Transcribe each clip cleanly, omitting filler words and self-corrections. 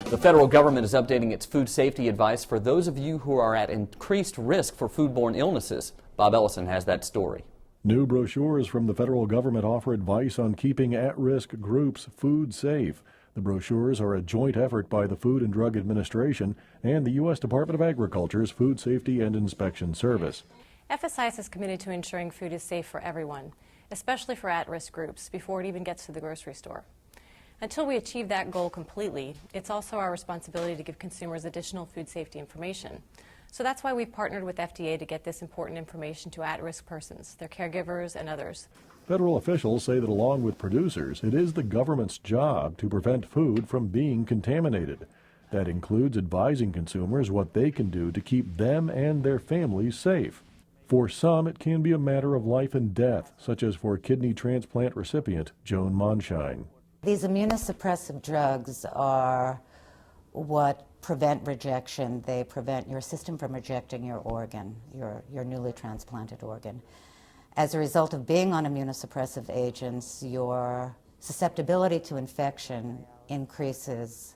The federal government is updating its food safety advice for those of you who are at increased risk for foodborne illnesses. Bob Ellison has that story. New brochures from the federal government offer advice on keeping at-risk groups food safe. The brochures are a joint effort by the Food and Drug Administration and the U.S. Department of Agriculture's Food Safety and Inspection Service. FSIS is committed to ensuring food is safe for everyone, especially for at-risk groups, before it even gets to the grocery store. Until we achieve that goal completely, it's also our responsibility to give consumers additional food safety information. So that's why we've partnered with FDA to get this important information to at-risk persons, their caregivers, and others. Federal officials say that along with producers, it is the government's job to prevent food from being contaminated. That includes advising consumers what they can do to keep them and their families safe. For some, it can be a matter of life and death, such as for kidney transplant recipient Joan Monshine. These immunosuppressive drugs are what prevent rejection. They prevent your system from rejecting your organ, your newly transplanted organ. As a result of being on immunosuppressive agents, your susceptibility to infection increases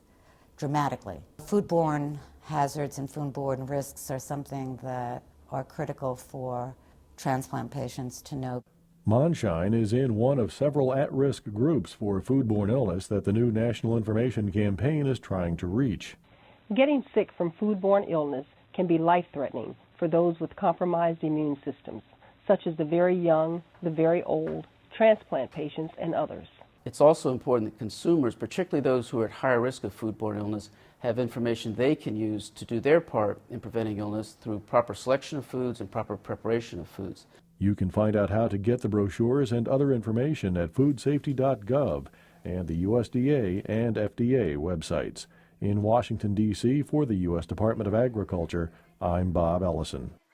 dramatically. Foodborne hazards and foodborne risks are something that are critical for transplant patients to know. Monshine is in one of several at-risk groups for foodborne illness that the new National Information Campaign is trying to reach. Getting sick from foodborne illness can be life-threatening for those with compromised immune systems, such as the very young, the very old, transplant patients, and others. It's also important that consumers, particularly those who are at higher risk of foodborne illness, have information they can use to do their part in preventing illness through proper selection of foods and proper preparation of foods. You can find out how to get the brochures and other information at foodsafety.gov and the USDA and FDA websites. In Washington, D.C., for the U.S. Department of Agriculture, I'm Bob Ellison.